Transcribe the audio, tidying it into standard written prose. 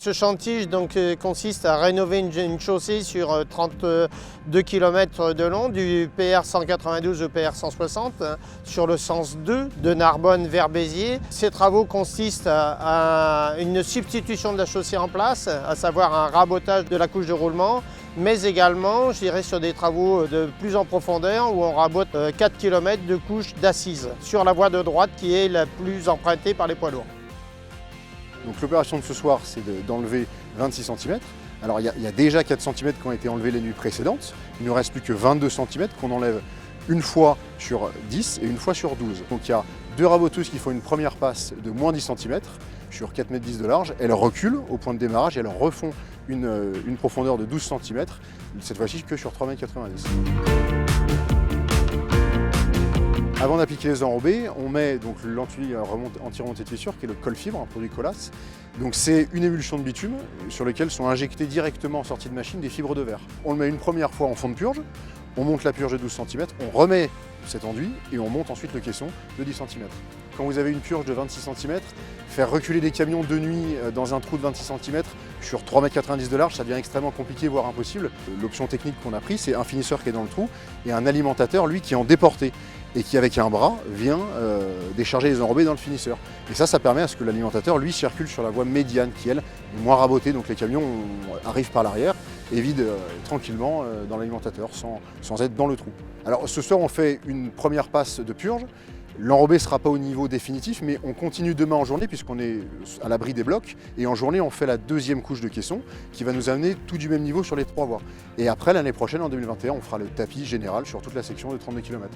Ce chantier consiste à rénover une chaussée sur 32 km de long, du PR 192 au PR 160, sur le sens 2 de Narbonne vers Béziers. Ces travaux consistent à une substitution de la chaussée en place, à savoir un rabotage de la couche de roulement, mais également, je dirais, sur des travaux de plus en profondeur où on rabote 4 km de couche d'assises sur la voie de droite qui est la plus empruntée par les poids lourds. Donc l'opération de ce soir, c'est d'enlever 26 cm. Alors il y a déjà 4 cm qui ont été enlevés les nuits précédentes. Il ne nous reste plus que 22 cm qu'on enlève une fois sur 10 et une fois sur 12. Donc il y a 2 raboteuses qui font une première passe de moins 10 cm sur 4,10 m de large. Elles reculent au point de démarrage et elles refont une profondeur de 12 cm, cette fois-ci que sur 3,90 m. Avant d'appliquer les enrobés, on met donc l'anti anti-remontée de fissure qui est le colle fibre, un produit Colas. Donc c'est une émulsion de bitume sur lequel sont injectées directement en sortie de machine des fibres de verre. On le met une première fois en fond de purge, on monte la purge de 12 cm, on remet cet enduit et on monte ensuite le caisson de 10 cm. Quand vous avez une purge de 26 cm, faire reculer des camions de nuit dans un trou de 26 cm sur 3,90 m de large, ça devient extrêmement compliqué, voire impossible. L'option technique qu'on a prise, c'est un finisseur qui est dans le trou et un alimentateur, lui, qui est en déporté et qui, avec un bras, vient décharger les enrobés dans le finisseur. Et ça permet à ce que l'alimentateur, lui, circule sur la voie médiane qui, elle, est moins rabotée. Donc les camions arrivent par l'arrière et vident tranquillement dans l'alimentateur sans être dans le trou. Alors ce soir, on fait une première passe de purge. L'enrobé ne sera pas au niveau définitif, mais on continue demain en journée puisqu'on est à l'abri des blocs. Et en journée, on fait la deuxième couche de caisson qui va nous amener tout du même niveau sur les 3 voies. Et après, l'année prochaine, en 2021, on fera le tapis général sur toute la section de 32 km.